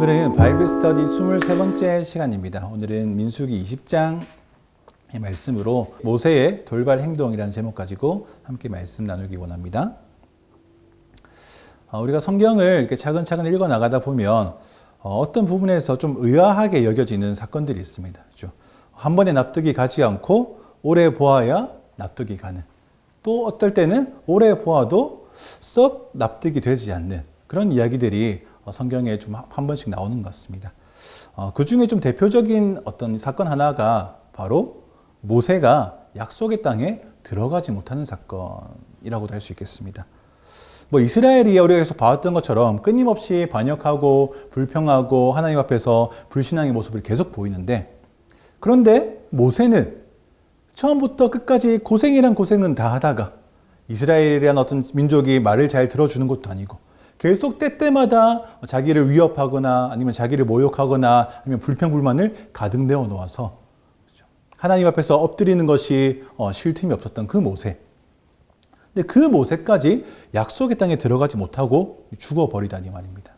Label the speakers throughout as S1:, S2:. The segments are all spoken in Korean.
S1: 오늘은 바이블 스터디 23번째 시간입니다. 오늘은 민수기 20장의 말씀으로 모세의 돌발 행동이라는 제목 가지고 함께 말씀 나누기 원합니다. 우리가 성경을 이렇게 차근차근 읽어 나가다 보면 어떤 부분에서 좀 의아하게 여겨지는 사건들이 있습니다. 그렇죠? 한 번에 납득이 가지 않고 오래 보아야 납득이 가는, 또 어떨 때는 오래 보아도 썩 납득이 되지 않는 그런 이야기들이 성경에 좀 한 번씩 나오는 것 같습니다. 그 중에 좀 대표적인 어떤 사건 하나가 바로 모세가 약속의 땅에 들어가지 못하는 사건이라고도 할 수 있겠습니다. 이스라엘이 우리가 계속 봐왔던 것처럼 끊임없이 반역하고 불평하고 하나님 앞에서 불신앙의 모습을 계속 보이는데, 그런데 모세는 처음부터 끝까지 고생이란 고생은 다 하다가 이스라엘이란 어떤 민족이 말을 잘 들어주는 것도 아니고 계속 때때마다 자기를 위협하거나 아니면 자기를 모욕하거나 아니면 불평불만을 가득 내어 놓아서 하나님 앞에서 엎드리는 것이 쉴 틈이 없었던 그 모세. 근데 그 모세까지 약속의 땅에 들어가지 못하고 죽어버리다니 말입니다.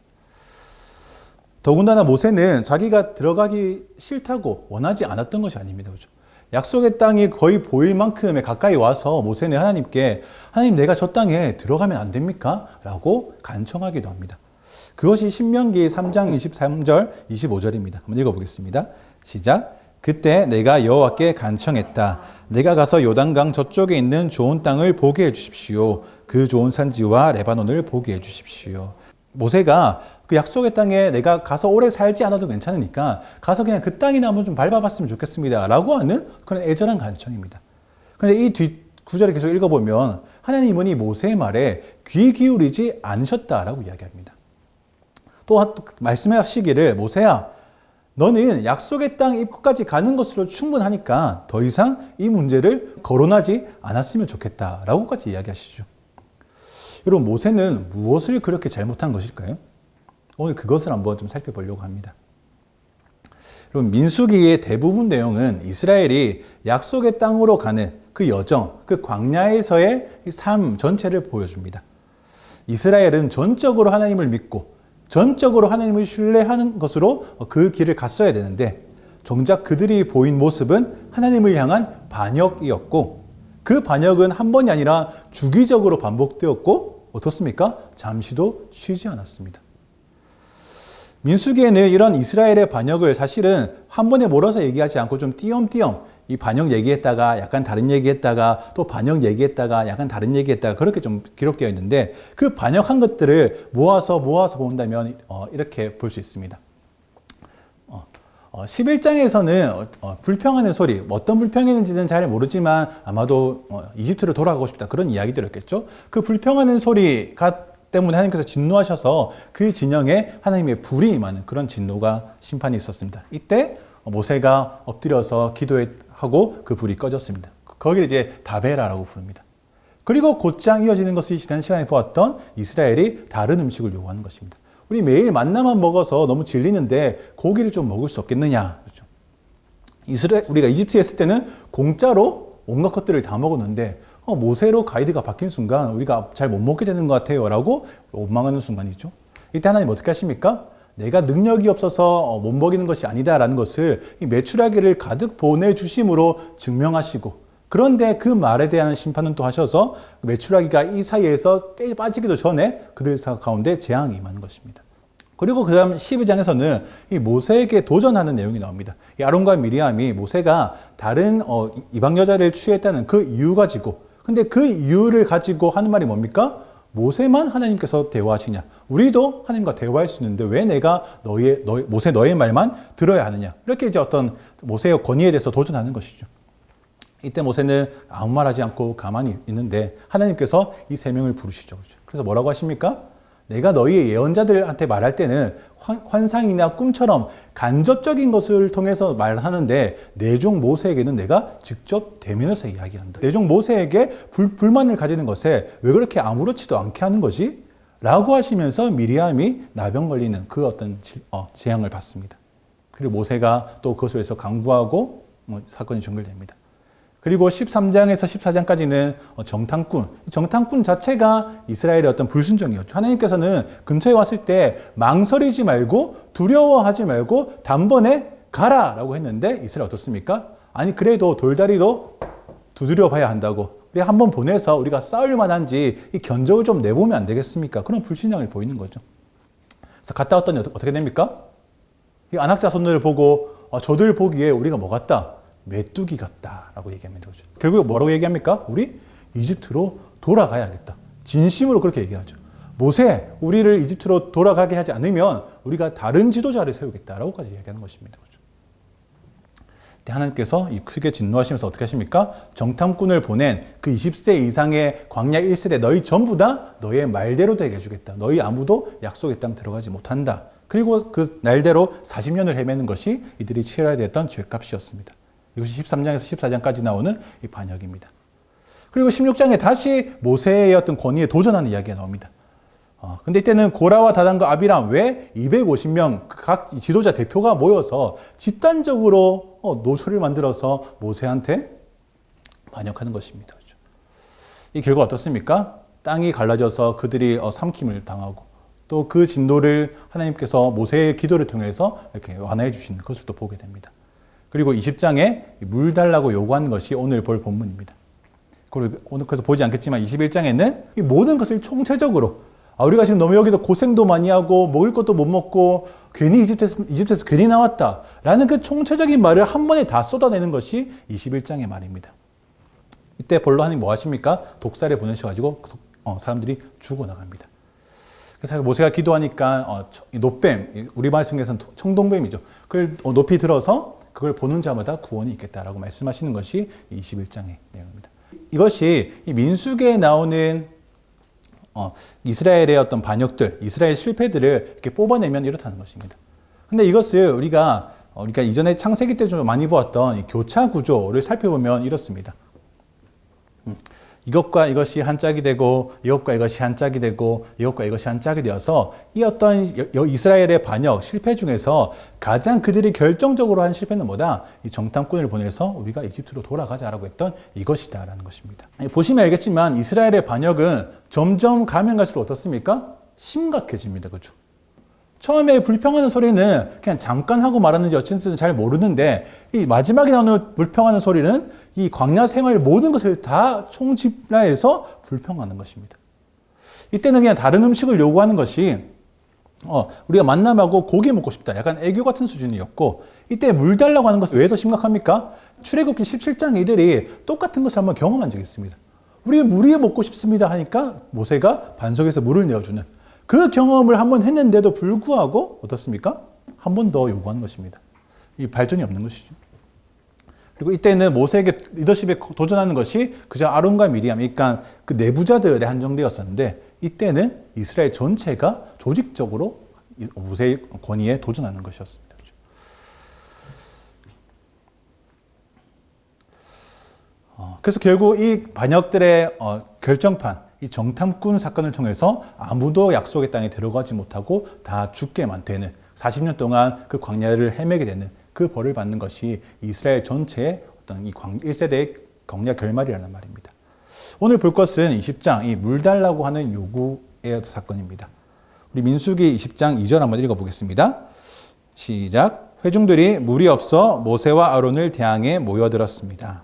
S1: 더군다나 모세는 자기가 들어가기 싫다고 원하지 않았던 것이 아닙니다. 그렇죠? 약속의 땅이 거의 보일 만큼에 가까이 와서 모세는 하나님께 하나님, 내가 저 땅에 들어가면 안 됩니까? 라고 간청하기도 합니다. 그것이 신명기 3장 23절 25절입니다. 한번 읽어보겠습니다. 시작. 그때 내가 여호와께 간청했다. 내가 가서 요단강 저쪽에 있는 좋은 땅을 보게 해주십시오. 그 좋은 산지와 레바논을 보게 해주십시오. 모세가 그 약속의 땅에 내가 가서 오래 살지 않아도 괜찮으니까 가서 그냥 그 땅이나 한번 좀 밟아봤으면 좋겠습니다 라고 하는 그런 애절한 간청입니다. 그런데 이 뒷 구절을 계속 읽어보면 하나님은 이 모세의 말에 귀 기울이지 않으셨다라고 이야기합니다. 또 말씀하시기를, 모세야, 너는 약속의 땅 입구까지 가는 것으로 충분하니까 더 이상 이 문제를 거론하지 않았으면 좋겠다라고까지 이야기하시죠. 여러분, 모세는 무엇을 그렇게 잘못한 것일까요? 오늘 그것을 한번 좀 살펴보려고 합니다. 여러분, 민수기의 대부분 내용은 이스라엘이 약속의 땅으로 가는 그 여정, 그 광야에서의 삶 전체를 보여줍니다. 이스라엘은 전적으로 하나님을 믿고 전적으로 하나님을 신뢰하는 것으로 그 길을 갔어야 되는데, 정작 그들이 보인 모습은 하나님을 향한 반역이었고, 그 반역은 한 번이 아니라 주기적으로 반복되었고, 어떻습니까? 잠시도 쉬지 않았습니다. 민수기에는 이런 이스라엘의 반역을 사실은 한 번에 몰아서 얘기하지 않고 좀 띄엄띄엄 이 반역 얘기했다가 약간 다른 얘기했다가 또 반역 얘기했다가 약간 다른 얘기했다가 그렇게 좀 기록되어 있는데, 그 반역한 것들을 모아서 본다면 이렇게 볼 수 있습니다. 11장에서는 불평하는 소리, 어떤 불평했는지는 잘 모르지만 아마도 이집트로 돌아가고 싶다 그런 이야기들이었겠죠. 그 불평하는 소리가 때문에 하나님께서 진노하셔서 그 진영에 하나님의 불이 임하는 그런 진노가 심판이 있었습니다. 이때 모세가 엎드려서 기도하고 그 불이 꺼졌습니다. 거기를 이제 다베라라고 부릅니다. 그리고 곧장 이어지는 것이 지난 시간에 보았던 이스라엘이 다른 음식을 요구하는 것입니다. 우리 매일 만나만 먹어서 너무 질리는데 고기를 좀 먹을 수 없겠느냐. 그렇죠? 우리가 이집트에 있을 때는 공짜로 온갖 것들을 다 먹었는데 모세로 가이드가 바뀐 순간 우리가 잘 못 먹게 되는 것 같아요 라고 원망하는 순간이죠. 이때 하나님 어떻게 하십니까? 내가 능력이 없어서 못 먹이는 것이 아니다라는 것을 이 메추라기를 가득 보내주심으로 증명하시고, 그런데 그 말에 대한 심판은 또 하셔서 메추라기가 이 사이에서 빠지기도 전에 그들 가운데 재앙이 임하는 것입니다. 그리고 그 다음 12장에서는 이 모세에게 도전하는 내용이 나옵니다. 이 아론과 미리암이 모세가 다른 이방 여자를 취했다는 그 이유 가지고, 근데 그 이유를 가지고 하는 말이 뭡니까? 모세만 하나님께서 대화하시냐? 우리도 하나님과 대화할 수 있는데 왜 내가 모세 너의 말만 들어야 하느냐? 이렇게 이제 어떤 모세의 권위에 대해서 도전하는 것이죠. 이때 모세는 아무 말 하지 않고 가만히 있는데 하나님께서 이 세 명을 부르시죠. 그래서 뭐라고 하십니까? 내가 너희의 예언자들한테 말할 때는 환상이나 꿈처럼 간접적인 것을 통해서 말하는데 내 종 모세에게는 내가 직접 대면해서 이야기한다. 내 종 모세에게 불만을 가지는 것에 왜 그렇게 아무렇지도 않게 하는 거지? 라고 하시면서 미리암이 나병 걸리는 그 어떤 재앙을 받습니다. 그리고 모세가 또 그것을 위해서 강구하고 사건이 종결됩니다. 그리고 13장에서 14장까지는 정탐꾼. 정탐꾼 자체가 이스라엘의 어떤 불순종이었죠. 하나님께서는 근처에 왔을 때 망설이지 말고 두려워하지 말고 단번에 가라라고 했는데 이스라엘 어떻습니까? 아니 그래도 돌다리도 두드려 봐야 한다고. 우리 한번 보내서 우리가 싸울 만한지 이 견적을 좀 내보면 안 되겠습니까? 그런 불신앙을 보이는 거죠. 그래서 갔다 왔더니 어떻게 됩니까? 이 안악자손들을 보고 저들 보기에 우리가 뭐 같다? 메뚜기 같다라고 얘기합니다. 그렇죠? 결국 뭐라고 얘기합니까? 우리 이집트로 돌아가야겠다. 진심으로 그렇게 얘기하죠. 모세, 우리를 이집트로 돌아가게 하지 않으면 우리가 다른 지도자를 세우겠다라고까지 얘기하는 것입니다. 그렇죠? 하나님께서 이 크게 진노하시면서 어떻게 하십니까? 정탐꾼을 보낸 그 20세 이상의 광야 1세대 너희 전부 다 너의 말대로 되게 해주겠다. 너희 아무도 약속의 땅 들어가지 못한다. 그리고 그 날대로 40년을 헤매는 것이 이들이 치러야 됐던 죄값이었습니다. 이것이 13장에서 14장까지 나오는 이 반역입니다. 그리고 16장에 다시 모세의 어떤 권위에 도전하는 이야기가 나옵니다. 근데 이때는 고라와 다단과 아비람 외 250명 각 지도자 대표가 모여서 집단적으로 노소를 만들어서 모세한테 반역하는 것입니다. 그렇죠? 이 결과 어떻습니까? 땅이 갈라져서 그들이 삼킴을 당하고 또 그 진노를 하나님께서 모세의 기도를 통해서 이렇게 완화해 주시는 것을 또 보게 됩니다. 그리고 20장에 물 달라고 요구하는 것이 오늘 볼 본문입니다. 그리고 오늘 그래서 보지 않겠지만 21장에는 이 모든 것을 총체적으로 우리가 지금 너무 여기서 고생도 많이 하고 먹을 것도 못 먹고 괜히 이집트에서 괜히 나왔다라는 그 총체적인 말을 한 번에 다 쏟아내는 것이 21장의 말입니다. 이때 본로 하나님 뭐 하십니까? 독사를 보내셔가지고 사람들이 죽어나갑니다. 그래서 모세가 기도하니까 노뱀, 우리 말씀에서는 청동뱀이죠. 그걸 높이 들어서 그걸 보는 자마다 구원이 있겠다라고 말씀하시는 것이 21장의 내용입니다. 이것이 이 민수기에 나오는 이스라엘의 어떤 반역들, 이스라엘 실패들을 이렇게 뽑아내면 이렇다는 것입니다. 근데 이것을 우리가 이전에 창세기 때 좀 많이 보았던 이 교차 구조를 살펴보면 이렇습니다. 이것과 이것이 한 짝이 되고 이것과 이것이 한 짝이 되고 이것과 이것이 한 짝이 되어서 이 어떤 이스라엘의 반역, 실패 중에서 가장 그들이 결정적으로 한 실패는 뭐다? 이 정탐꾼을 보내서 우리가 이집트로 돌아가자라고 했던 이것이다라는 것입니다. 보시면 알겠지만 이스라엘의 반역은 점점 가면 갈수록 어떻습니까? 심각해집니다. 그렇죠? 처음에 불평하는 소리는 그냥 잠깐 하고 말았는지 어쨌든 잘 모르는데 이 마지막에 나오는 불평하는 소리는 이 광야 생활 모든 것을 다 총집라해서 불평하는 것입니다. 이때는 그냥 다른 음식을 요구하는 것이 우리가 만남하고 고기 먹고 싶다. 약간 애교 같은 수준이었고 이때 물 달라고 하는 것은 왜 더 심각합니까? 출애굽기 17장 이들이 똑같은 것을 한번 경험한 적이 있습니다. 우리 물이 먹고 싶습니다 하니까 모세가 반석에서 물을 내어주는 그 경험을 한번 했는데도 불구하고 어떻습니까? 한 번 더 요구하는 것입니다. 이 발전이 없는 것이죠. 그리고 이때는 모세에게 리더십에 도전하는 것이 그저 아론과 미리암, 그러니까 그 내부자들에 한정되었었는데 이때는 이스라엘 전체가 조직적으로 모세의 권위에 도전하는 것이었습니다. 그래서 결국 이 반역들의 결정판, 이 정탐꾼 사건을 통해서 아무도 약속의 땅에 들어가지 못하고 다 죽게만 되는 40년 동안 그 광야를 헤매게 되는 그 벌을 받는 것이 이스라엘 전체의 어떤 이 1세대의 광야 결말이라는 말입니다. 오늘 볼 것은 20장 이 물 달라고 하는 요구의 사건입니다. 우리 민수기 20장 2절 한번 읽어보겠습니다. 시작. 회중들이 물이 없어 모세와 아론을 대항해 모여들었습니다.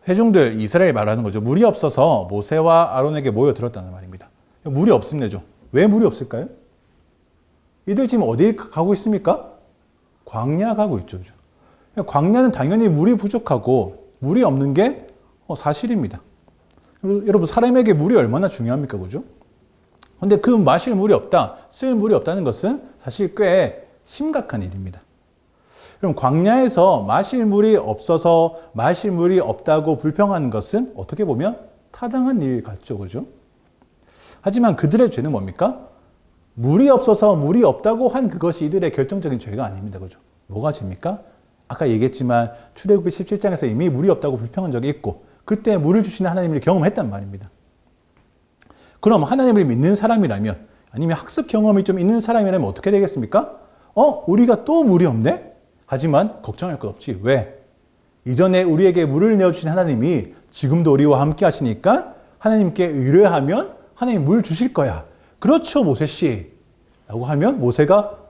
S1: 회중들, 이스라엘 말하는 거죠. 물이 없어서 모세와 아론에게 모여들었다는 말입니다. 물이 없습니다. 왜 물이 없을까요? 이들 지금 어디 가고 있습니까? 광야 가고 있죠. 광야는 당연히 물이 부족하고 물이 없는 게 사실입니다. 여러분, 사람에게 물이 얼마나 중요합니까? 그죠? 근데 그 마실 물이 없다, 쓸 물이 없다는 것은 사실 꽤 심각한 일입니다. 그럼 광야에서 마실 물이 없어서 마실 물이 없다고 불평하는 것은 어떻게 보면 타당한 일 같죠. 그죠? 하지만 그들의 죄는 뭡니까? 물이 없어서 물이 없다고 한 그것이 이들의 결정적인 죄가 아닙니다. 그죠? 뭐가 죄입니까? 아까 얘기했지만 출애굽기 17장에서 이미 물이 없다고 불평한 적이 있고 그때 물을 주시는 하나님을 경험했단 말입니다. 그럼 하나님을 믿는 사람이라면 아니면 학습 경험이 좀 있는 사람이라면 어떻게 되겠습니까? 우리가 또 물이 없네? 하지만 걱정할 것 없지. 왜? 이전에 우리에게 물을 내어주신 하나님이 지금도 우리와 함께 하시니까 하나님께 의뢰하면 하나님 물 주실 거야. 그렇죠, 모세씨. 라고 하면 모세가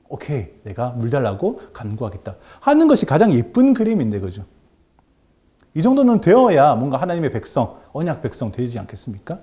S1: 오케이, 내가 물 달라고 간구하겠다 하는 것이 가장 예쁜 그림인데, 그죠? 이 정도는 되어야 뭔가 하나님의 백성, 언약 백성 되지 않겠습니까?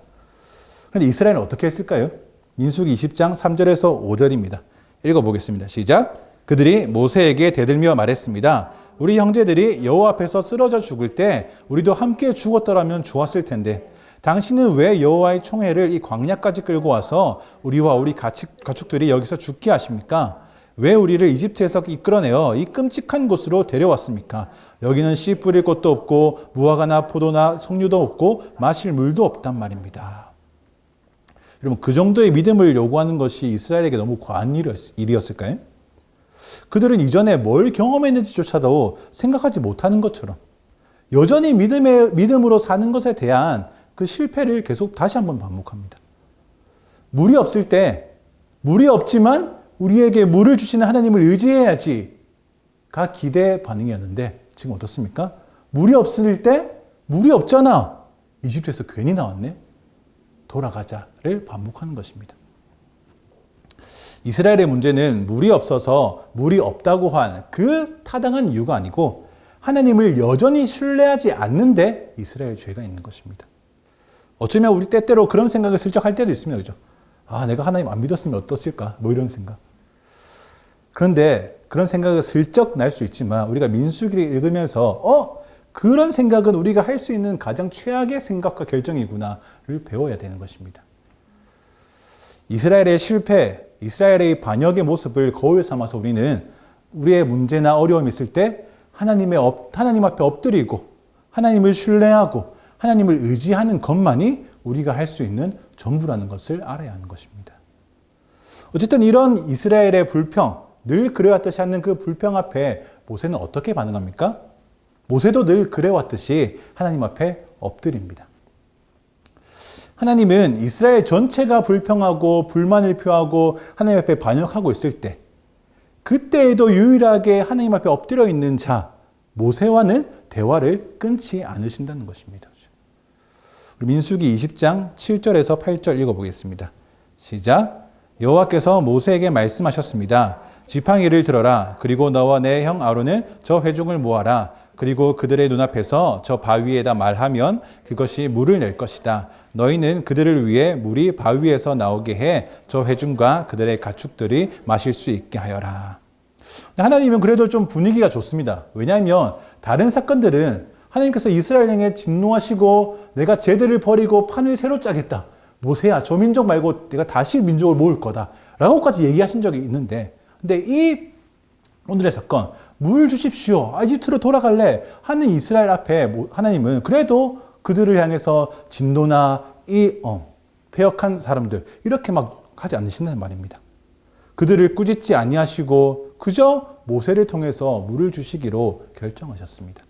S1: 그런데 이스라엘은 어떻게 했을까요? 민수기 20장 3절에서 5절입니다. 읽어보겠습니다. 시작. 그들이 모세에게 대들며 말했습니다. 우리 형제들이 여호와 앞에서 쓰러져 죽을 때 우리도 함께 죽었더라면 좋았을 텐데 당신은 왜 여호와의 총회를 이 광야까지 끌고 와서 우리와 우리 가축들이 여기서 죽게 하십니까? 왜 우리를 이집트에서 이끌어내어 이 끔찍한 곳으로 데려왔습니까? 여기는 씨 뿌릴 곳도 없고 무화과나 포도나 석류도 없고 마실 물도 없단 말입니다. 여러분, 그 정도의 믿음을 요구하는 것이 이스라엘에게 너무 과한 일이었을까요? 그들은 이전에 뭘 경험했는지조차도 생각하지 못하는 것처럼 여전히 믿음으로 사는 것에 대한 그 실패를 계속 다시 한번 반복합니다. 물이 없을 때, 물이 없지만 우리에게 물을 주시는 하나님을 의지해야지가 기대 반응이었는데 지금 어떻습니까? 물이 없을 때, 물이 없잖아. 이집트에서 괜히 나왔네. 돌아가자를 반복하는 것입니다. 이스라엘의 문제는 물이 없어서 물이 없다고 한 그 타당한 이유가 아니고 하나님을 여전히 신뢰하지 않는데 이스라엘 죄가 있는 것입니다. 어쩌면 우리 때때로 그런 생각을 슬쩍 할 때도 있습니다. 그죠? 내가 하나님 안 믿었으면 어떻을까? 이런 생각. 그런데 그런 생각이 슬쩍 날 수 있지만 우리가 민수기를 읽으면서 그런 생각은 우리가 할 수 있는 가장 최악의 생각과 결정이구나를 배워야 되는 것입니다. 이스라엘의 실패, 이스라엘의 반역의 모습을 거울 삼아서 우리는 우리의 문제나 어려움이 있을 때 하나님 앞에 엎드리고 하나님을 신뢰하고 하나님을 의지하는 것만이 우리가 할 수 있는 전부라는 것을 알아야 하는 것입니다. 어쨌든 이런 이스라엘의 불평, 늘 그래왔듯이 하는 그 불평 앞에 모세는 어떻게 반응합니까? 모세도 늘 그래왔듯이 하나님 앞에 엎드립니다. 하나님은 이스라엘 전체가 불평하고 불만을 표하고 하나님 앞에 반역하고 있을 때 그때에도 유일하게 하나님 앞에 엎드려 있는 자 모세와는 대화를 끊지 않으신다는 것입니다. 우리 민수기 20장 7절에서 8절 읽어보겠습니다. 시작. 여호와께서 모세에게 말씀하셨습니다. 지팡이를 들어라. 그리고 너와 내 형 아론은 저 회중을 모아라. 그리고 그들의 눈앞에서 저 바위에다 말하면 그것이 물을 낼 것이다. 너희는 그들을 위해 물이 바위에서 나오게 해 저 회중과 그들의 가축들이 마실 수 있게 하여라. 하나님은 그래도 좀 분위기가 좋습니다. 왜냐하면 다른 사건들은 하나님께서 이스라엘 향해 진노하시고 내가 쟤들을 버리고 판을 새로 짜겠다. 모세야, 저 민족 말고 내가 다시 민족을 모을 거다. 라고까지 얘기하신 적이 있는데 근데 이 오늘의 사건, 물 주십시오. 이집트로 돌아갈래. 하는 이스라엘 앞에 하나님은 그래도 그들을 향해서 진노나 패역한 사람들 이렇게 막 하지 않으신다는 말입니다. 그들을 꾸짖지 아니하시고 그저 모세를 통해서 물을 주시기로 결정하셨습니다.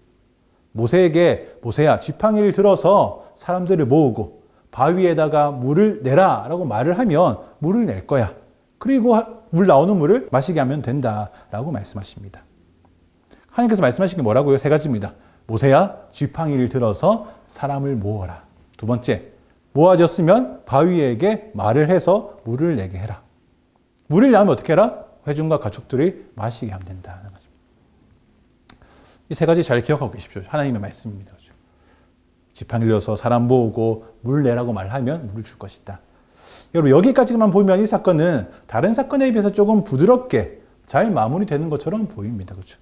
S1: 모세에게 모세야 지팡이를 들어서 사람들을 모으고 바위에다가 물을 내라 라고 말을 하면 물을 낼 거야. 그리고 물 나오는 물을 마시게 하면 된다라고 말씀하십니다. 하나님께서 말씀하신 게 뭐라고요? 3가지입니다. 모세야 지팡이를 들어서 사람을 모아라. 2번째, 모아졌으면 바위에게 말을 해서 물을 내게 해라. 물을 내면 어떻게 해라? 회중과 가축들이 마시게 하면 된다는 거죠. 이 3가지 잘 기억하고 계십시오. 하나님의 말씀입니다. 지팡이를 들어서 사람 모으고 물 내라고 말하면 물을 줄 것이다. 여러분 여기까지만 보면 이 사건은 다른 사건에 비해서 조금 부드럽게 잘 마무리되는 것처럼 보입니다. 그렇죠?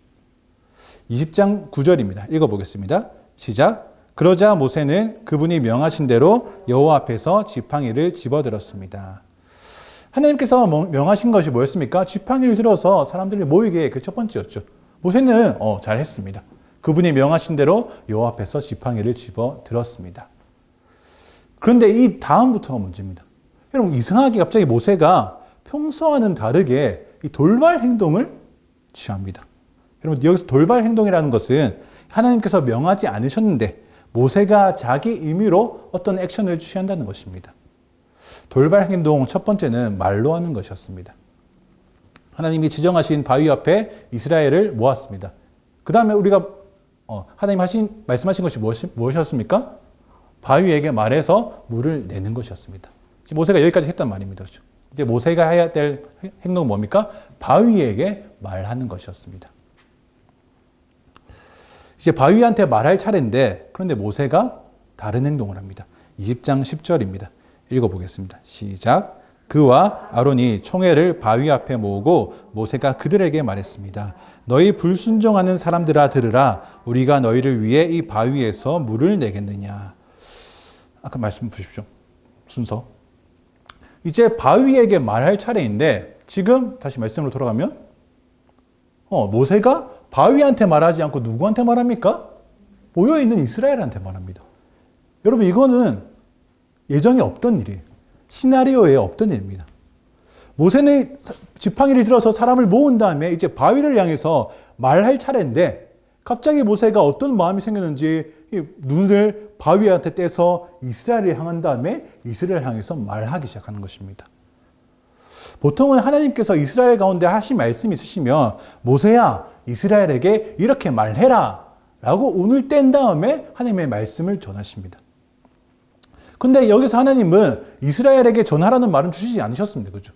S1: 20장 9절입니다. 읽어보겠습니다. 시작. 그러자 모세는 그분이 명하신 대로 여호와 앞에서 지팡이를 집어들었습니다. 하나님께서 명하신 것이 뭐였습니까? 지팡이를 들어서 사람들이 모이게 그 첫 번째였죠. 모세는 잘했습니다. 그분이 명하신 대로 여호와 앞에서 지팡이를 집어들었습니다. 그런데 이 다음부터가 문제입니다. 여러분 이상하게 갑자기 모세가 평소와는 다르게 이 돌발 행동을 취합니다. 여러분 여기서 돌발 행동이라는 것은 하나님께서 명하지 않으셨는데 모세가 자기 임의로 어떤 액션을 취한다는 것입니다. 돌발 행동 첫 번째는 말로 하는 것이었습니다. 하나님이 지정하신 바위 앞에 이스라엘을 모았습니다. 그 다음에 우리가 하나님 말씀하신 것이 무엇이었습니까? 바위에게 말해서 물을 내는 것이었습니다. 모세가 여기까지 했단 말입니다. 그렇죠? 이제 모세가 해야 될 행동은 뭡니까? 바위에게 말하는 것이었습니다. 이제 바위한테 말할 차례인데, 그런데 모세가 다른 행동을 합니다. 20장 10절입니다. 읽어보겠습니다. 시작. 그와 아론이 총회를 바위 앞에 모으고 모세가 그들에게 말했습니다. 너희 불순종하는 사람들아 들으라. 우리가 너희를 위해 이 바위에서 물을 내겠느냐. 아까 말씀 보십시오. 순서. 이제 바위에게 말할 차례인데, 지금 다시 말씀으로 돌아가면 모세가 바위한테 말하지 않고 누구한테 말합니까? 모여있는 이스라엘한테 말합니다. 여러분, 이거는 예정에 없던 일이에요. 시나리오에 없던 일입니다. 모세는 지팡이를 들어서 사람을 모은 다음에 이제 바위를 향해서 말할 차례인데, 갑자기 모세가 어떤 마음이 생겼는지 눈을 바위한테 떼서 이스라엘을 향한 다음에 이스라엘을 향해서 말하기 시작하는 것입니다. 보통은 하나님께서 이스라엘 가운데 하신 말씀이 있으시면 모세야 이스라엘에게 이렇게 말해라 라고 운을 뗀 다음에 하나님의 말씀을 전하십니다. 근데 여기서 하나님은 이스라엘에게 전하라는 말은 주시지 않으셨습니다. 그죠?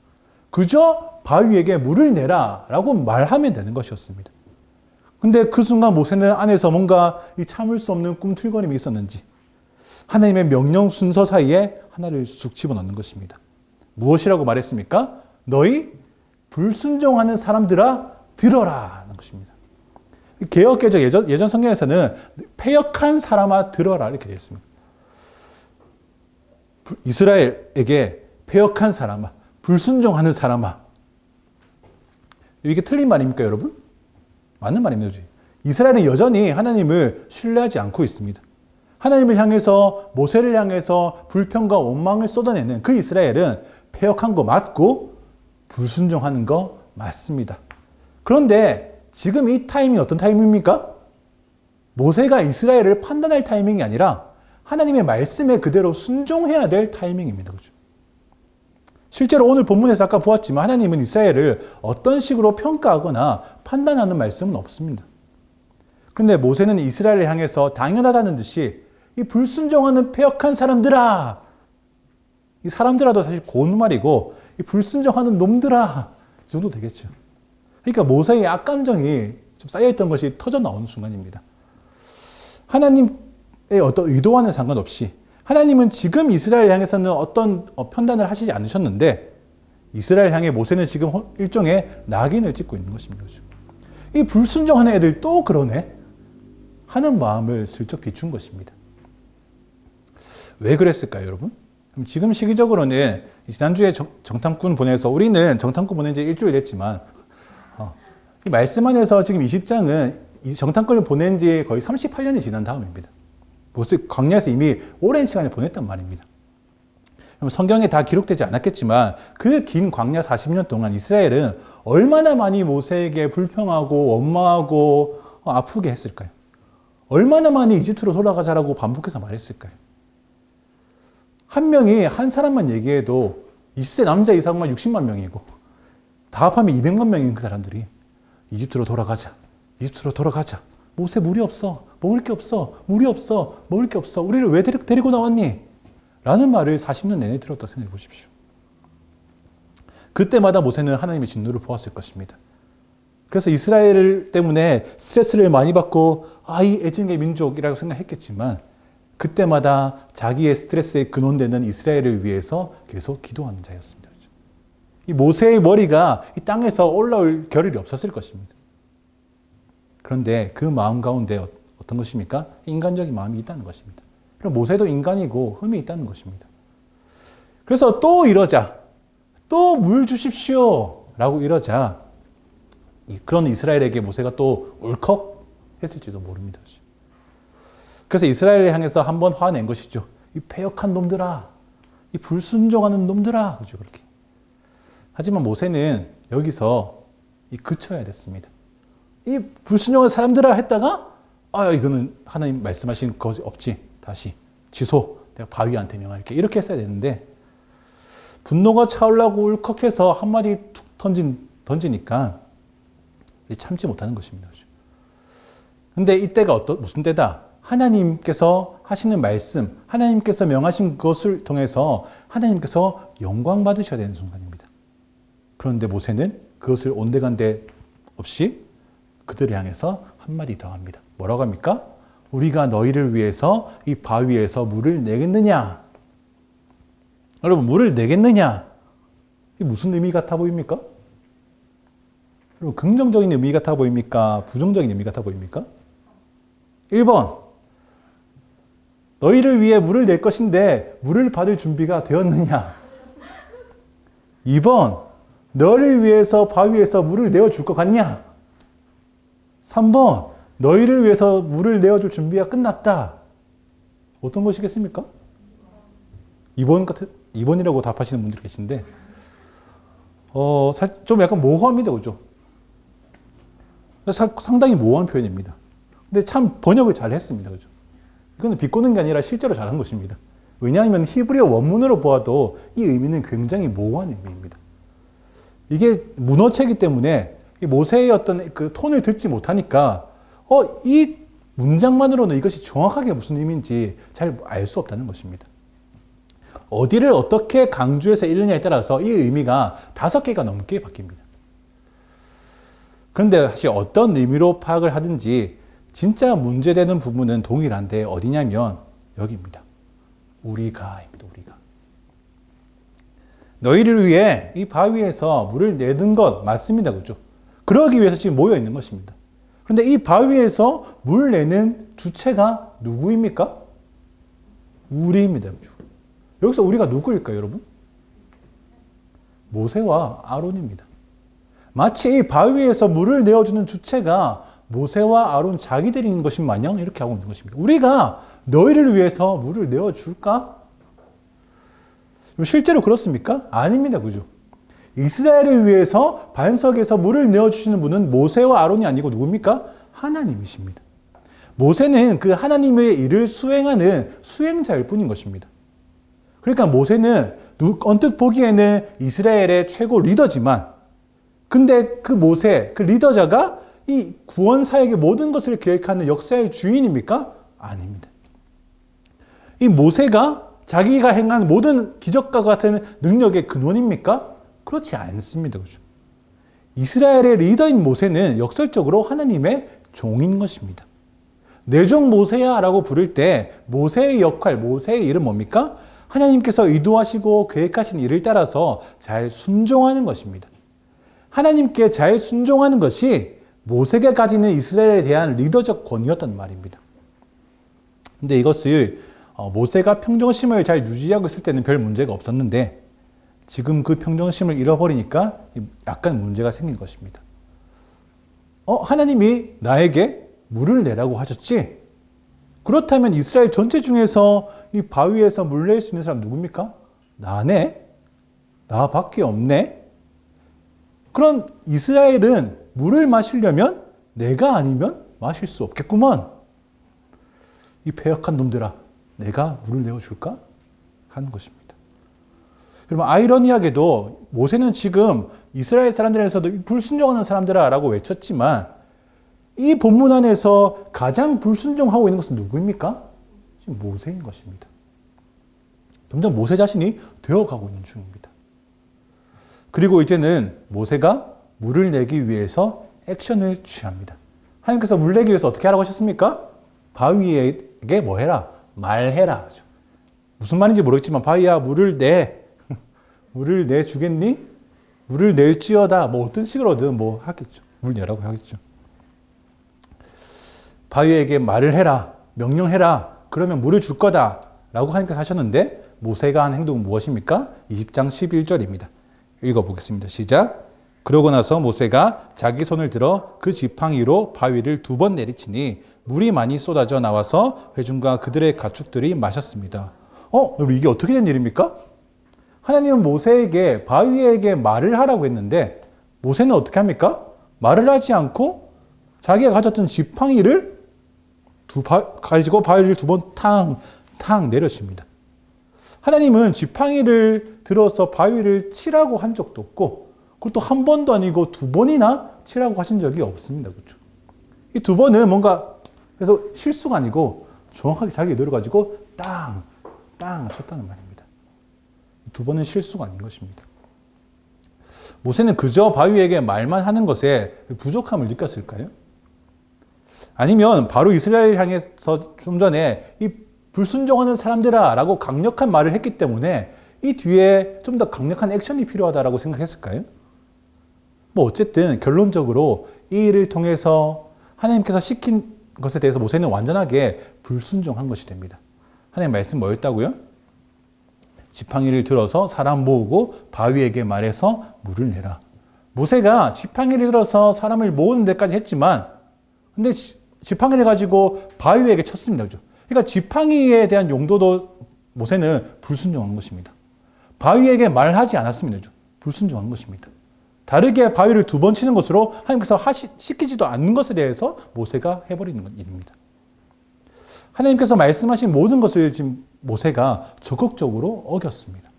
S1: 그저 바위에게 물을 내라 라고 말하면 되는 것이었습니다. 근데 그 순간 모세는 안에서 뭔가 이 참을 수 없는 꿈틀거림이 있었는지 하나님의 명령 순서 사이에 하나를 쑥 집어넣는 것입니다. 무엇이라고 말했습니까? 너희 불순종하는 사람들아 들어라 하는 것입니다. 개역개정 예전 성경에서는 패역한 사람아 들어라 이렇게 되어 있습니다. 이스라엘에게 패역한 사람아, 불순종하는 사람아. 이게 틀린 말입니까, 여러분? 맞는 말입니다. 이스라엘은 여전히 하나님을 신뢰하지 않고 있습니다. 하나님을 향해서, 모세를 향해서 불평과 원망을 쏟아내는 그 이스라엘은 패역한 거 맞고 불순종하는 거 맞습니다. 그런데 지금 이 타이밍이 어떤 타이밍입니까? 모세가 이스라엘을 판단할 타이밍이 아니라 하나님의 말씀에 그대로 순종해야 될 타이밍입니다. 그렇죠? 실제로 오늘 본문에서 아까 보았지만 하나님은 이스라엘을 어떤 식으로 평가하거나 판단하는 말씀은 없습니다. 그런데 모세는 이스라엘을 향해서 당연하다는 듯이 이 불순종하는 패역한 사람들아, 이 사람들아도 사실 고운 말이고 이 불순종하는 놈들아 이 정도 되겠죠. 그러니까 모세의 악감정이 좀 쌓여있던 것이 터져 나오는 순간입니다. 하나님의 어떤 의도와는 상관없이 하나님은 지금 이스라엘 향해서는 어떤 편단을 하시지 않으셨는데 이스라엘 향해 모세는 지금 일종의 낙인을 찍고 있는 것입니다. 이 불순종하는 애들 또 그러네 하는 마음을 슬쩍 비춘 것입니다. 왜 그랬을까요, 여러분? 지금 시기적으로는 지난주에 정탐꾼 보내서 우리는 정탐꾼 보낸 지 일주일 됐지만 이 말씀 안에서 지금 20장은 이 정탐꾼을 보낸 지 거의 38년이 지난 다음입니다. 광야에서 이미 오랜 시간을 보냈단 말입니다. 성경에 다 기록되지 않았겠지만 그 긴 광야 40년 동안 이스라엘은 얼마나 많이 모세에게 불평하고 원망하고 아프게 했을까요? 얼마나 많이 이집트로 돌아가자라고 반복해서 말했을까요? 한 명이 한 사람만 얘기해도 20세 남자 이상만 60만 명이고 다 합하면 200만 명인 그 사람들이 이집트로 돌아가자. 이집트로 돌아가자. 모세 물이 없어. 먹을 게 없어. 물이 없어. 먹을 게 없어. 우리를 왜 데리고 나왔니? 라는 말을 40년 내내 들었다 생각해 보십시오. 그때마다 모세는 하나님의 진노를 보았을 것입니다. 그래서 이스라엘 때문에 스트레스를 많이 받고 이 애증의 민족이라고 생각했겠지만 그때마다 자기의 스트레스에 근원되는 이스라엘을 위해서 계속 기도하는 자였습니다. 이 모세의 머리가 이 땅에서 올라올 겨를이 없었을 것입니다. 그런데 그 마음 가운데 어떤 것입니까? 인간적인 마음이 있다는 것입니다. 그럼 모세도 인간이고 흠이 있다는 것입니다. 그래서 또 이러자, 또 물 주십시오 라고 이러자 그런 이스라엘에게 모세가 또 울컥 했을지도 모릅니다. 그래서 이스라엘을 향해서 한번 화낸 것이죠. 이 패역한 놈들아, 이 불순종하는 놈들아, 그죠 그렇게. 하지만 모세는 여기서 그쳐야 됐습니다. 이 불순종한 사람들아 했다가 이거는 하나님 말씀하신 것이 없지. 다시 취소. 내가 바위한테 명할게. 이렇게 했어야 되는데 분노가 차올라고 울컥해서 한마디 툭 던지니까 참지 못하는 것입니다. 근데 이때가 무슨 때다? 하나님께서 하시는 말씀, 하나님께서 명하신 것을 통해서 하나님께서 영광 받으셔야 되는 순간입니다. 그런데 모세는 그것을 온데간데 없이 그들을 향해서 한마디 더 합니다. 뭐라고 합니까? 우리가 너희를 위해서 이 바위에서 물을 내겠느냐? 여러분, 물을 내겠느냐? 이게 무슨 의미 같아 보입니까? 여러분, 긍정적인 의미 같아 보입니까? 부정적인 의미 같아 보입니까? 1번, 너희를 위해 물을 낼 것인데 물을 받을 준비가 되었느냐? 2번, 너희를 위해서 바위에서 물을 내어줄 것 같냐? 3번, 너희를 위해서 물을 내어줄 준비가 끝났다. 어떤 것이겠습니까? 2번이라고 답하시는 분들이 계신데, 좀 약간 모호합니다. 그죠? 상당히 모호한 표현입니다. 근데 참 번역을 잘 했습니다. 그죠? 이거는 비꼬는 게 아니라 실제로 잘한 것입니다. 왜냐하면 히브리어 원문으로 보아도 이 의미는 굉장히 모호한 의미입니다. 이게 문어체이기 때문에 모세의 어떤 그 톤을 듣지 못하니까 이 문장만으로는 이것이 정확하게 무슨 의미인지 잘 알 수 없다는 것입니다. 어디를 어떻게 강조해서 읽느냐에 따라서 이 의미가 5개가 넘게 바뀝니다. 그런데 사실 어떤 의미로 파악을 하든지 진짜 문제되는 부분은 동일한데 어디냐면 여기입니다. 우리가입니다. 우리가. 너희를 위해 이 바위에서 물을 내는 것 맞습니다. 그렇죠? 그러기 위해서 지금 모여 있는 것입니다. 그런데 이 바위에서 물 내는 주체가 누구입니까? 우리입니다. 여기서 우리가 누구일까요, 여러분? 모세와 아론입니다. 마치 이 바위에서 물을 내어주는 주체가 모세와 아론 자기들인 것인 마냥 이렇게 하고 있는 것입니다. 우리가 너희를 위해서 물을 내어줄까? 실제로 그렇습니까? 아닙니다. 그죠? 이스라엘을 위해서 반석에서 물을 내어주시는 분은 모세와 아론이 아니고 누굽니까? 하나님이십니다. 모세는 그 하나님의 일을 수행하는 수행자일 뿐인 것입니다. 그러니까 모세는 언뜻 보기에는 이스라엘의 최고 리더지만 근데 그 모세, 그 리더자가 이 구원 사역의 모든 것을 계획하는 역사의 주인입니까? 아닙니다. 이 모세가 자기가 행한 모든 기적과 같은 능력의 근원입니까? 그렇지 않습니다. 그죠? 이스라엘의 리더인 모세는 역설적으로 하나님의 종인 것입니다. 내 종 모세야 라고 부를 때 모세의 역할, 모세의 일은 뭡니까? 하나님께서 의도하시고 계획하신 일을 따라서 잘 순종하는 것입니다. 하나님께 잘 순종하는 것이 모세가 가지는 이스라엘에 대한 리더적 권위였단 말입니다. 근데 이것을 모세가 평정심을 잘 유지하고 있을 때는 별 문제가 없었는데 지금 그 평정심을 잃어버리니까 약간 문제가 생긴 것입니다. 하나님이 나에게 물을 내라고 하셨지? 그렇다면 이스라엘 전체 중에서 이 바위에서 물 낼 수 있는 사람 누굽니까? 나네? 나밖에 없네? 그럼 이스라엘은 물을 마시려면 내가 아니면 마실 수 없겠구먼. 이 패역한 놈들아, 내가 물을 내어줄까? 하는 것입니다. 그러면 아이러니하게도 모세는 지금 이스라엘 사람들에서도 불순종하는 사람들아 라고 외쳤지만 이 본문 안에서 가장 불순종하고 있는 것은 누구입니까? 지금 모세인 것입니다. 점점 모세 자신이 되어가고 있는 중입니다. 그리고 이제는 모세가 물을 내기 위해서 액션을 취합니다. 하나님께서 물 내기 위해서 어떻게 하라고 하셨습니까? 바위에게 뭐 해라? 말해라. 무슨 말인지 모르겠지만 바위야 물을 내. 물을 내주겠니? 물을 낼지어다. 뭐 어떤 식으로든 뭐 하겠죠. 물 내라고 하겠죠. 바위에게 말을 해라. 명령해라. 그러면 물을 줄 거다. 라고 하나님께서 하셨는데 모세가 한 행동은 무엇입니까? 20장 11절입니다. 읽어보겠습니다. 시작. 그러고 나서 모세가 자기 손을 들어 그 지팡이로 바위를 2번 내리치니 물이 많이 쏟아져 나와서 회중과 그들의 가축들이 마셨습니다. 여러분 이게 어떻게 된 일입니까? 하나님은 모세에게 바위에게 말을 하라고 했는데 모세는 어떻게 합니까? 말을 하지 않고 자기가 가졌던 지팡이를 가지고 바위를 2번 탕 내려칩니다. 하나님은 지팡이를 들어서 바위를 치라고 한 적도 없고 그것도 한 번도 아니고 2번이나 치라고 하신 적이 없습니다. 그렇죠? 이 2번은 뭔가 그래서 실수가 아니고 정확하게 자기 의도를 가지고 땅 쳤다는 말입니다. 두 번은 실수가 아닌 것입니다. 모세는 그저 바위에게 말만 하는 것에 부족함을 느꼈을까요? 아니면 바로 이스라엘 향해서 좀 전에 이 불순종하는 사람들아 라고 강력한 말을 했기 때문에 이 뒤에 좀 더 강력한 액션이 필요하다라고 생각했을까요? 뭐 어쨌든 결론적으로 이 일을 통해서 하나님께서 시킨 것에 대해서 모세는 완전하게 불순종한 것이 됩니다. 하나님 말씀 뭐였다고요? 지팡이를 들어서 사람 모으고 바위에게 말해서 물을 내라. 모세가 지팡이를 들어서 사람을 모으는 데까지 했지만 근데 지팡이를 가지고 바위에게 쳤습니다. 그죠? 그러니까 지팡이에 대한 용도도 모세는 불순종한 것입니다. 바위에게 말하지 않았습니다. 그죠? 불순종한 것입니다. 다르게 바위를 두 번 치는 것으로 하나님께서 시키지도 않는 것에 대해서 모세가 해버리는 일입니다. 하나님께서 말씀하신 모든 것을 지금 모세가 적극적으로 어겼습니다.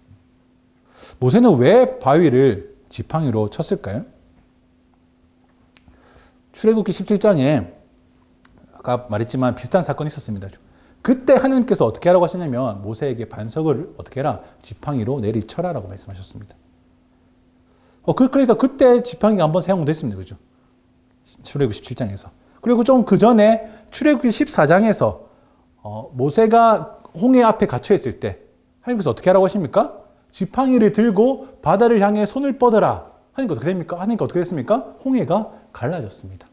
S1: 모세는 왜 바위를 지팡이로 쳤을까요? 출애굽기 17장에 아까 말했지만 비슷한 사건이 있었습니다. 그때 하나님께서 어떻게 하라고 하시냐면 모세에게 반석을 어떻게 해라? 지팡이로 내리쳐라라고 말씀하셨습니다. 그러니까 그때 지팡이가 한번 사용됐습니다. 그죠? 출애굽기 17장에서. 그리고 좀 그 전에 출애굽기 14장에서 모세가 홍해 앞에 갇혀 있을 때 하나님께서 어떻게 하라고 하십니까? 지팡이를 들고 바다를 향해 손을 뻗어라. 하니까 어떻게 됩니까? 하니까 어떻게 됐습니까? 홍해가 갈라졌습니다.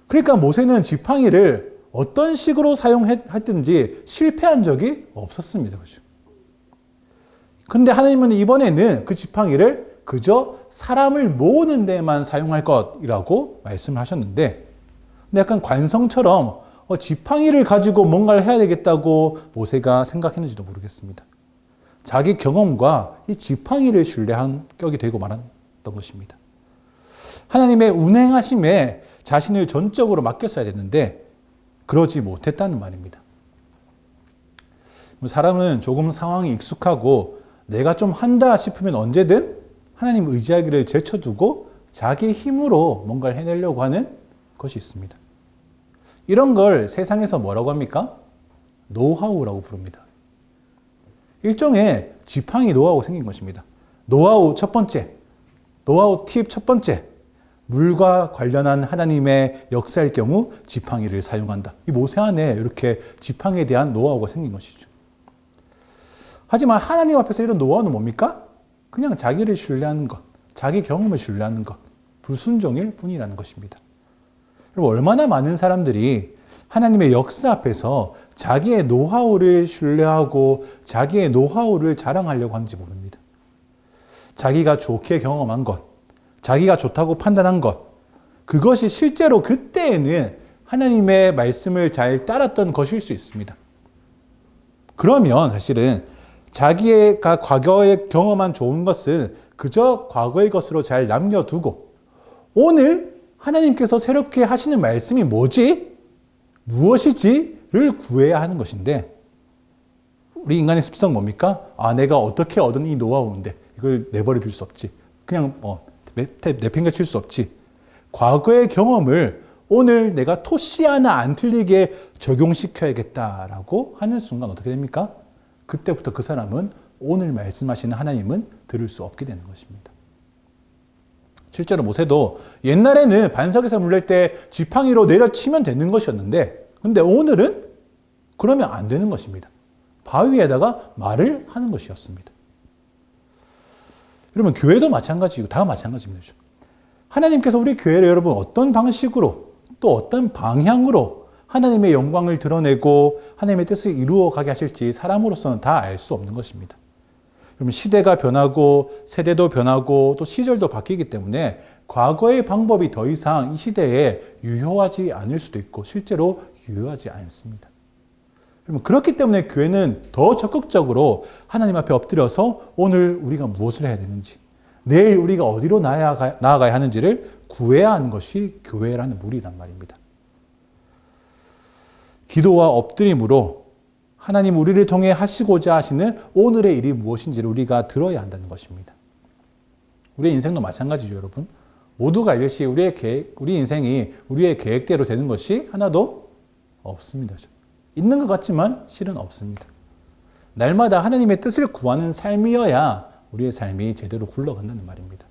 S1: 그러니까 모세는 지팡이를 어떤 식으로 사용했든지 실패한 적이 없었습니다. 그죠? 근데 하나님은 이번에는 그 지팡이를 그저 사람을 모으는 데만 사용할 것이라고 말씀하셨는데, 근데 약간 관성처럼 지팡이를 가지고 뭔가를 해야 되겠다고 모세가 생각했는지도 모르겠습니다. 자기 경험과 이 지팡이를 신뢰한 격이 되고 말았던 것입니다. 하나님의 운행하심에 자신을 전적으로 맡겼어야 됐는데 그러지 못했다는 말입니다. 사람은 조금 상황이 익숙하고 내가 좀 한다 싶으면 언제든 하나님 의지하기를 제쳐두고 자기 힘으로 뭔가를 해내려고 하는 것이 있습니다. 이런 걸 세상에서 뭐라고 합니까? 노하우라고 부릅니다. 일종의 지팡이 노하우가 생긴 것입니다. 노하우 첫 번째, 노하우 팁 첫 번째, 물과 관련한 하나님의 역사일 경우 지팡이를 사용한다. 이 모세 안에 이렇게 지팡이에 대한 노하우가 생긴 것이죠. 하지만 하나님 앞에서 이런 노하우는 뭡니까? 그냥 자기를 신뢰하는 것, 자기 경험을 신뢰하는 것, 불순종일 뿐이라는 것입니다. 여러분, 얼마나 많은 사람들이 하나님의 역사 앞에서 자기의 노하우를 신뢰하고 자기의 노하우를 자랑하려고 하는지 모릅니다. 자기가 좋게 경험한 것, 자기가 좋다고 판단한 것, 그것이 실제로 그때에는 하나님의 말씀을 잘 따랐던 것일 수 있습니다. 그러면 사실은 자기가 과거에 경험한 좋은 것은 그저 과거의 것으로 잘 남겨두고 오늘 하나님께서 새롭게 하시는 말씀이 뭐지? 무엇이지?를 구해야 하는 것인데 우리 인간의 습성 뭡니까? 내가 어떻게 얻은 이 노하우인데 이걸 내버려 둘 수 없지. 그냥 내팽개칠 수 없지. 과거의 경험을 오늘 내가 토시 하나 안 틀리게 적용시켜야겠다라고 하는 순간 어떻게 됩니까? 그때부터 그 사람은 오늘 말씀하시는 하나님은 들을 수 없게 되는 것입니다. 실제로 모세도 옛날에는 반석에서 물릴 때 지팡이로 내려치면 되는 것이었는데 근데 오늘은 그러면 안 되는 것입니다. 바위에다가 말을 하는 것이었습니다. 여러분, 교회도 마찬가지고 다 마찬가지입니다. 하나님께서 우리 교회를 여러분 어떤 방식으로 또 어떤 방향으로 하나님의 영광을 드러내고 하나님의 뜻을 이루어 가게 하실지 사람으로서는 다 알 수 없는 것입니다. 여러분, 시대가 변하고 세대도 변하고 또 시절도 바뀌기 때문에 과거의 방법이 더 이상 이 시대에 유효하지 않을 수도 있고 실제로 유효하지 않습니다. 여러분, 그렇기 때문에 교회는 더 적극적으로 하나님 앞에 엎드려서 오늘 우리가 무엇을 해야 되는지, 내일 우리가 어디로 나아가야 하는지를 구해야 하는 것이 교회라는 무리란 말입니다. 기도와 엎드림으로 하나님 우리를 통해 하시고자 하시는 오늘의 일이 무엇인지를 우리가 들어야 한다는 것입니다. 우리의 인생도 마찬가지죠, 여러분. 모두가 이것이 우리 인생이 우리의 계획대로 되는 것이 하나도 없습니다. 있는 것 같지만 실은 없습니다. 날마다 하나님의 뜻을 구하는 삶이어야 우리의 삶이 제대로 굴러간다는 말입니다.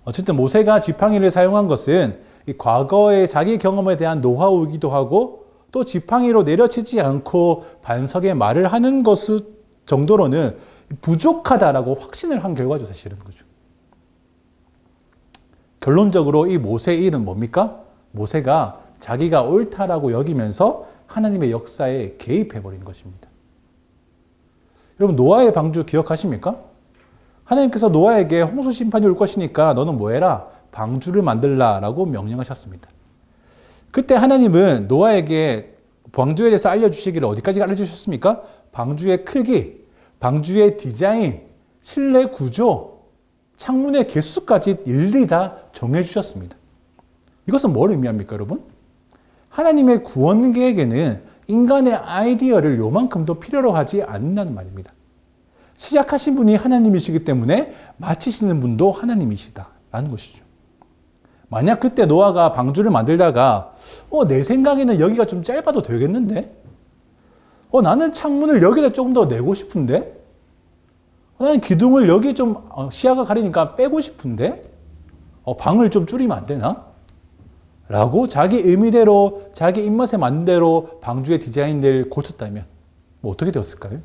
S1: 어쨌든 모세가 지팡이를 사용한 것은 이 과거의 자기 경험에 대한 노하우이기도 하고 또 지팡이로 내려치지 않고 반석에 말을 하는 것 정도로는 부족하다라고 확신을 한 결과죠, 사실은. 그죠. 결론적으로 이 모세의 일은 뭡니까? 모세가 자기가 옳다라고 여기면서 하나님의 역사에 개입해버린 것입니다. 여러분, 노아의 방주 기억하십니까? 하나님께서 노아에게 홍수 심판이 올 것이니까 너는 뭐 해라? 방주를 만들라라고 명령하셨습니다. 그때 하나님은 노아에게 방주에 대해서 알려주시기를 어디까지 알려주셨습니까? 방주의 크기, 방주의 디자인, 실내 구조, 창문의 개수까지 일일이 다 정해주셨습니다. 이것은 뭘 의미합니까, 여러분? 하나님의 구원 계획에는 인간의 아이디어를 요만큼도 필요로 하지 않는다는 말입니다. 시작하신 분이 하나님이시기 때문에 마치시는 분도 하나님이시다라는 것이죠. 만약 그때 노아가 방주를 만들다가 내 생각에는 여기가 좀 짧아도 되겠는데? 나는 창문을 여기다 조금 더 내고 싶은데? 나는 기둥을 여기 좀 시야가 가리니까 빼고 싶은데? 방을 좀 줄이면 안 되나? 라고 자기 의미대로 자기 입맛에 맞는 대로 방주의 디자인을 고쳤다면 어떻게 되었을까요?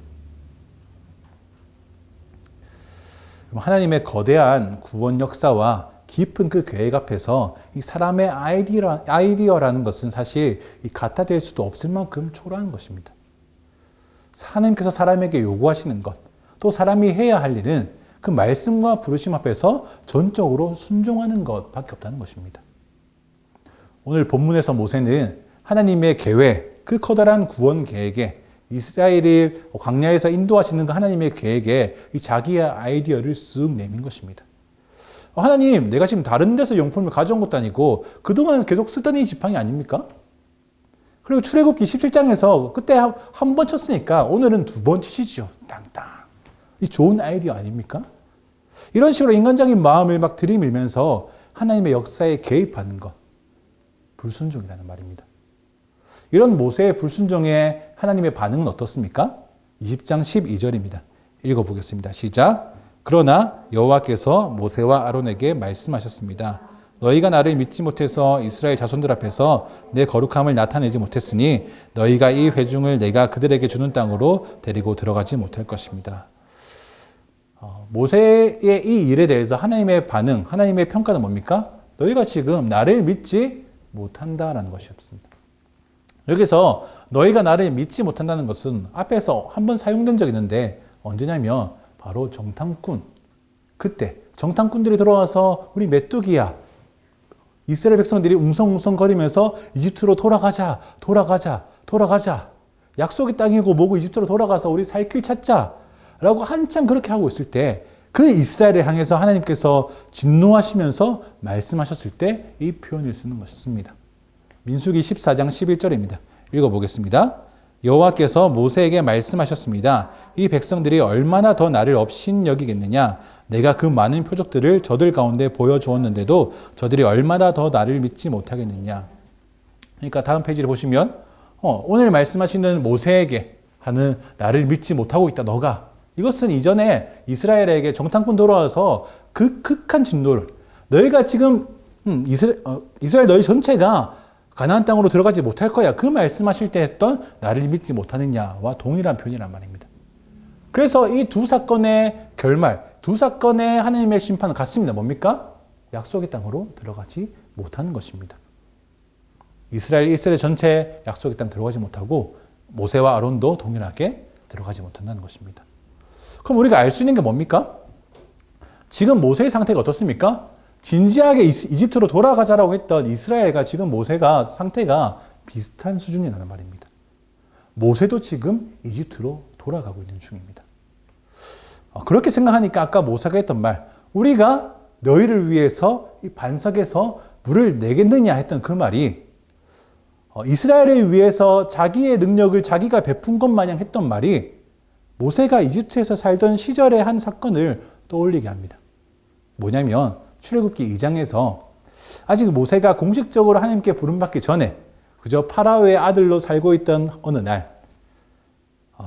S1: 하나님의 거대한 구원 역사와 깊은 그 계획 앞에서 이 사람의 아이디어라는 것은 사실 갖다 댈 수도 없을 만큼 초라한 것입니다. 하나님께서 사람에게 요구하시는 것, 또 사람이 해야 할 일은 그 말씀과 부르심 앞에서 전적으로 순종하는 것밖에 없다는 것입니다. 오늘 본문에서 모세는 하나님의 계획, 그 커다란 구원 계획에 이스라엘을 광야에서 인도하시는 그 하나님의 계획에 이 자기의 아이디어를 쓱 내민 것입니다. 하나님, 내가 지금 다른 데서 용품을 가져온 것도 아니고 그동안 계속 쓰던 이 지팡이 아닙니까? 그리고 출애굽기 17장에서 그때 한 번 쳤으니까 오늘은 두 번 치시죠. 땅땅. 이 좋은 아이디어 아닙니까? 이런 식으로 인간적인 마음을 막 들이밀면서 하나님의 역사에 개입하는 것. 불순종이라는 말입니다. 이런 모세의 불순종에 하나님의 반응은 어떻습니까? 20장 12절입니다. 읽어보겠습니다. 시작. 그러나 여호와께서 모세와 아론에게 말씀하셨습니다. 너희가 나를 믿지 못해서 이스라엘 자손들 앞에서 내 거룩함을 나타내지 못했으니 너희가 이 회중을 내가 그들에게 주는 땅으로 데리고 들어가지 못할 것입니다. 모세의 이 일에 대해서 하나님의 반응, 하나님의 평가는 뭡니까? 너희가 지금 나를 믿지 못한다라는 것이었습니다. 여기서 너희가 나를 믿지 못한다는 것은 앞에서 한번 사용된 적이 있는데 언제냐면 바로 정탐꾼. 그때 정탐꾼들이 들어와서 우리 메뚜기야. 이스라엘 백성들이 웅성웅성거리면서 이집트로 돌아가자. 약속의 땅이고 뭐고 이집트로 돌아가서 우리 살 길 찾자. 라고 한참 그렇게 하고 있을 때 그 이스라엘을 향해서 하나님께서 진노하시면서 말씀하셨을 때 이 표현을 쓰는 것입니다. 민수기 14장 11절입니다. 읽어보겠습니다. 여호와께서 모세에게 말씀하셨습니다. 이 백성들이 얼마나 더 나를 업신여기겠느냐. 내가 그 많은 표적들을 저들 가운데 보여주었는데도 저들이 얼마나 더 나를 믿지 못하겠느냐. 그러니까 다음 페이지를 보시면 오늘 말씀하시는 모세에게 하는 나를 믿지 못하고 있다 너가. 이것은 이전에 이스라엘에게 정탐꾼 돌아와서 그 극한 진노를 너희가 지금 이스라엘 너희 전체가 가나안 땅으로 들어가지 못할 거야. 그 말씀하실 때 했던 나를 믿지 못하느냐와 동일한 표현이란 말입니다. 그래서 이 두 사건의 결말, 두 사건의 하나님의 심판은 같습니다. 뭡니까? 약속의 땅으로 들어가지 못하는 것입니다. 이스라엘 1세대 전체 약속의 땅 들어가지 못하고 모세와 아론도 동일하게 들어가지 못한다는 것입니다. 그럼 우리가 알 수 있는 게 뭡니까? 지금 모세의 상태가 어떻습니까? 진지하게 이집트로 돌아가자라고 했던 이스라엘과 지금 모세가 상태가 비슷한 수준이라는 말입니다. 모세도 지금 이집트로 돌아가고 있는 중입니다. 그렇게 생각하니까 아까 모세가 했던 말, 우리가 너희를 위해서 이 반석에서 물을 내겠느냐 했던 그 말이 이스라엘을 위해서 자기의 능력을 자기가 베푼 것 마냥 했던 말이 모세가 이집트에서 살던 시절의 한 사건을 떠올리게 합니다. 뭐냐면 출애굽기 2장에서 아직 모세가 공식적으로 하나님께 부름받기 전에 그저 파라오의 아들로 살고 있던 어느 날,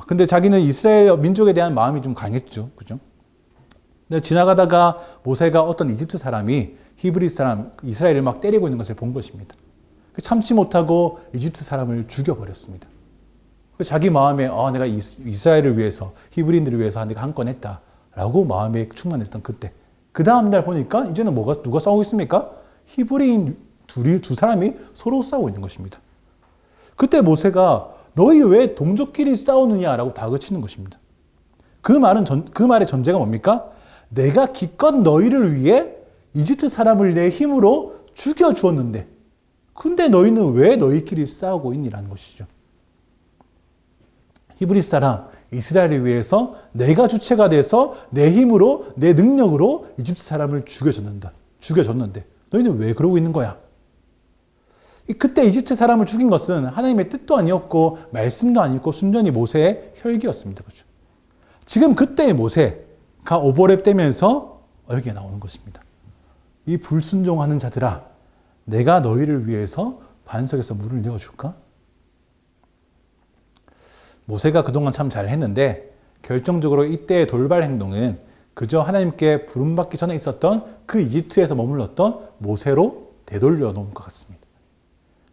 S1: 근데 자기는 이스라엘 민족에 대한 마음이 좀 강했죠. 그죠? 근데 지나가다가 모세가 어떤 이집트 사람이 히브리 사람, 이스라엘을 막 때리고 있는 것을 본 것입니다. 참지 못하고 이집트 사람을 죽여버렸습니다. 자기 마음에 내가 이스라엘을 위해서, 히브리인들을 위해서 내가 한 건 했다라고 마음에 충만했던 그때. 그 다음 날 보니까 이제는 누가 싸우고 있습니까? 히브리인 두 사람이 서로 싸우고 있는 것입니다. 그때 모세가 너희 왜 동족끼리 싸우느냐라고 다그치는 것입니다. 그 말의 전제가 뭡니까? 내가 기껏 너희를 위해 이집트 사람을 내 힘으로 죽여주었는데, 근데 너희는 왜 너희끼리 싸우고 있니라는 것이죠. 히브리 사람, 이스라엘을 위해서 내가 주체가 돼서 내 힘으로, 내 능력으로 이집트 사람을 죽여줬는데 너희는 왜 그러고 있는 거야? 그때 이집트 사람을 죽인 것은 하나님의 뜻도 아니었고 말씀도 아니었고 순전히 모세의 혈기였습니다. 그렇죠? 지금 그때의 모세가 오버랩 되면서 여기에 나오는 것입니다. 이 불순종하는 자들아, 내가 너희를 위해서 반석에서 물을 내어줄까? 모세가 그동안 참 잘했는데 결정적으로 이때의 돌발 행동은 그저 하나님께 부름받기 전에 있었던 그 이집트에서 머물렀던 모세로 되돌려 놓은 것 같습니다.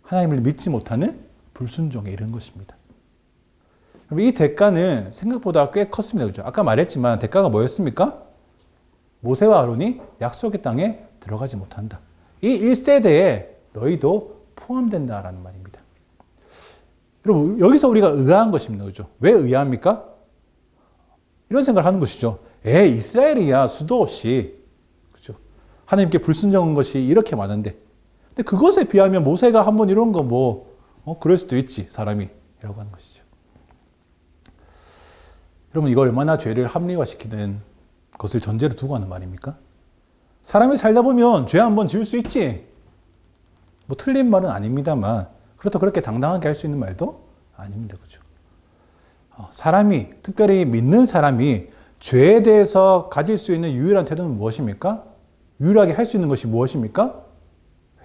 S1: 하나님을 믿지 못하는 불순종에 이른 것입니다. 이 대가는 생각보다 꽤 컸습니다. 그죠? 아까 말했지만 대가가 뭐였습니까? 모세와 아론이 약속의 땅에 들어가지 못한다. 이 1세대에 너희도 포함된다라는 말입니다. 여러분, 여기서 우리가 의아한 것입니다. 그죠? 왜 의아합니까? 이런 생각을 하는 것이죠. 이스라엘이야 수도 없이, 그죠? 하나님께 불순종한 것이 이렇게 많은데. 근데 그것에 비하면 모세가 한번 이런 거 그럴 수도 있지, 사람이. 라고 하는 것이죠. 여러분, 이거 얼마나 죄를 합리화시키는 것을 전제로 두고 하는 말입니까? 사람이 살다 보면 죄 한번 지을 수 있지. 틀린 말은 아닙니다만, 그렇다고 그렇게 당당하게 할 수 있는 말도 아닙니다. 그죠? 사람이, 특별히 믿는 사람이 죄에 대해서 가질 수 있는 유일한 태도는 무엇입니까? 유일하게 할 수 있는 것이 무엇입니까?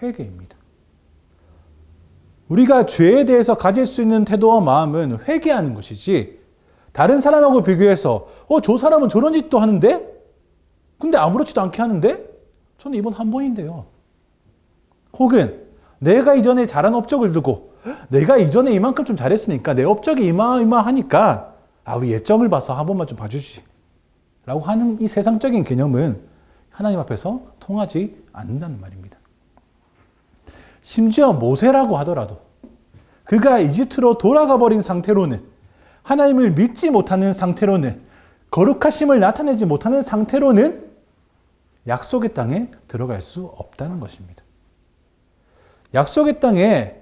S1: 회개입니다. 우리가 죄에 대해서 가질 수 있는 태도와 마음은 회개하는 것이지, 다른 사람하고 비교해서 저 사람은 저런 짓도 하는데? 근데 아무렇지도 않게 하는데? 저는 이번 한 번인데요. 혹은 내가 이전에 잘한 업적을 두고 내가 이전에 이만큼 좀 잘했으니까 내 업적이 이마이마하니까 우리 예점을 봐서 한 번만 좀 봐주지 라고 하는 이 세상적인 개념은 하나님 앞에서 통하지 않는다는 말입니다. 심지어 모세라고 하더라도 그가 이집트로 돌아가 버린 상태로는, 하나님을 믿지 못하는 상태로는, 거룩하심을 나타내지 못하는 상태로는 약속의 땅에 들어갈 수 없다는 것입니다. 약속의 땅에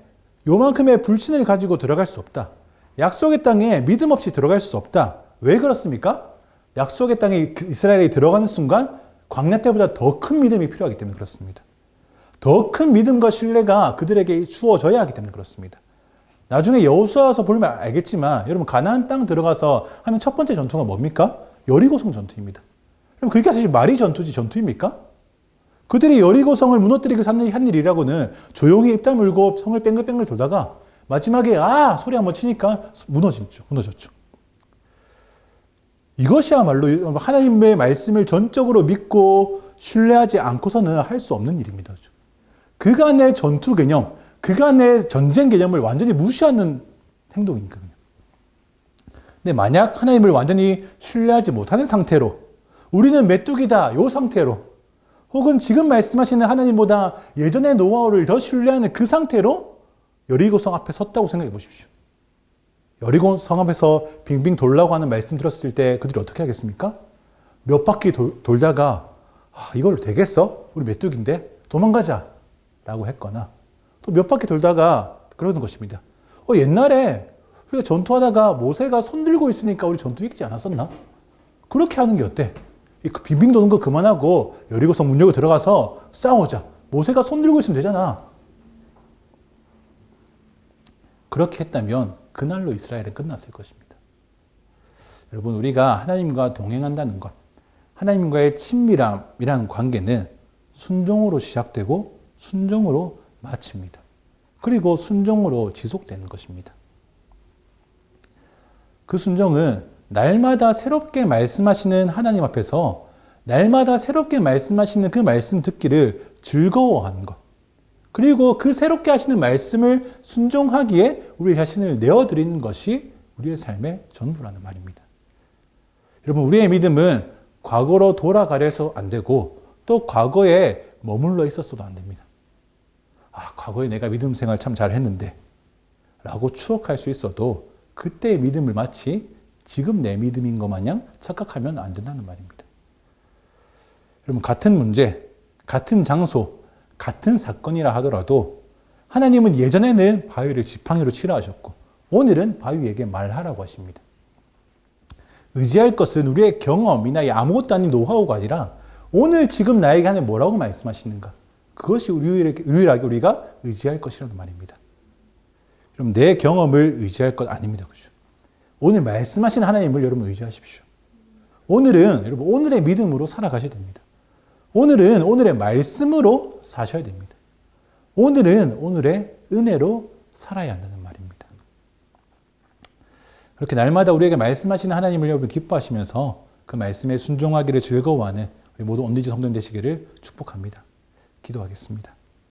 S1: 요만큼의 불신을 가지고 들어갈 수 없다. 약속의 땅에 믿음 없이 들어갈 수 없다. 왜 그렇습니까? 약속의 땅에 이스라엘이 들어가는 순간 광야 때보다 더 큰 믿음이 필요하기 때문에 그렇습니다. 더 큰 믿음과 신뢰가 그들에게 주어져야 하기 때문에 그렇습니다. 나중에 여호수아 와서 보면 알겠지만 여러분, 가나안 땅 들어가서 하는 첫 번째 전투가 뭡니까? 여리고성 전투입니다. 그럼 그게 사실 말이 전투입니까? 그들이 여리고성을 무너뜨리고 한 일이라고는 조용히 입 다물고 성을 뺑글뺑글 돌다가 마지막에 소리 한번 치니까 무너졌죠. 이것이야말로 하나님의 말씀을 전적으로 믿고 신뢰하지 않고서는 할 수 없는 일입니다. 그간의 전투 개념, 그간의 전쟁 개념을 완전히 무시하는 행동이거든요. 근데 만약 하나님을 완전히 신뢰하지 못하는 상태로, 우리는 메뚜기다, 이 상태로, 혹은 지금 말씀하시는 하나님보다 예전의 노하우를 더 신뢰하는 그 상태로 여리고성 앞에 섰다고 생각해 보십시오. 여리고성 앞에서 빙빙 돌라고 하는 말씀 들었을 때 그들이 어떻게 하겠습니까? 몇 바퀴 돌다가 이걸로 되겠어? 우리 메뚜기인데 도망가자 라고 했거나, 또 몇 바퀴 돌다가 그러는 것입니다. 옛날에 우리가 전투하다가 모세가 손 들고 있으니까 우리 전투 이기지 않았었나? 그렇게 하는 게 어때? 빙빙 도는 거 그만하고 여리고성 문 열고 들어가서 싸우자. 모세가 손 들고 있으면 되잖아. 그렇게 했다면 그날로 이스라엘은 끝났을 것입니다. 여러분, 우리가 하나님과 동행한다는 것, 하나님과의 친밀함이라는 관계는 순종으로 시작되고 순종으로 마칩니다. 그리고 순종으로 지속되는 것입니다. 그 순종은 날마다 새롭게 말씀하시는 하나님 앞에서 날마다 새롭게 말씀하시는 그 말씀 듣기를 즐거워하는 것. 그리고 그 새롭게 하시는 말씀을 순종하기에 우리 자신을 내어드리는 것이 우리의 삶의 전부라는 말입니다. 여러분, 우리의 믿음은 과거로 돌아가려서 안 되고 또 과거에 머물러 있었어도 안 됩니다. 과거에 내가 믿음 생활 참 잘했는데 라고 추억할 수 있어도 그때의 믿음을 마치 지금 내 믿음인 것 마냥 착각하면 안 된다는 말입니다. 여러분, 같은 문제, 같은 장소, 같은 사건이라 하더라도 하나님은 예전에는 바위를 지팡이로 치라 하셨고 오늘은 바위에게 말하라고 하십니다. 의지할 것은 우리의 경험이나 아무것도 아닌 노하우가 아니라 오늘 지금 나에게 하나님 뭐라고 말씀하시는가. 그것이 유일하게 우리가 의지할 것이라는 말입니다. 여러분, 내 경험을 의지할 것 아닙니다. 그죠? 오늘 말씀하신 하나님을 여러분 의지하십시오. 오늘은 여러분 오늘의 믿음으로 살아가셔야 됩니다. 오늘은 오늘의 말씀으로 사셔야 됩니다. 오늘은 오늘의 은혜로 살아야 한다는 말입니다. 그렇게 날마다 우리에게 말씀하시는 하나님을 여러분 기뻐하시면서 그 말씀에 순종하기를 즐거워하는 우리 모두 온리지 성도님 되시기를 축복합니다. 기도하겠습니다.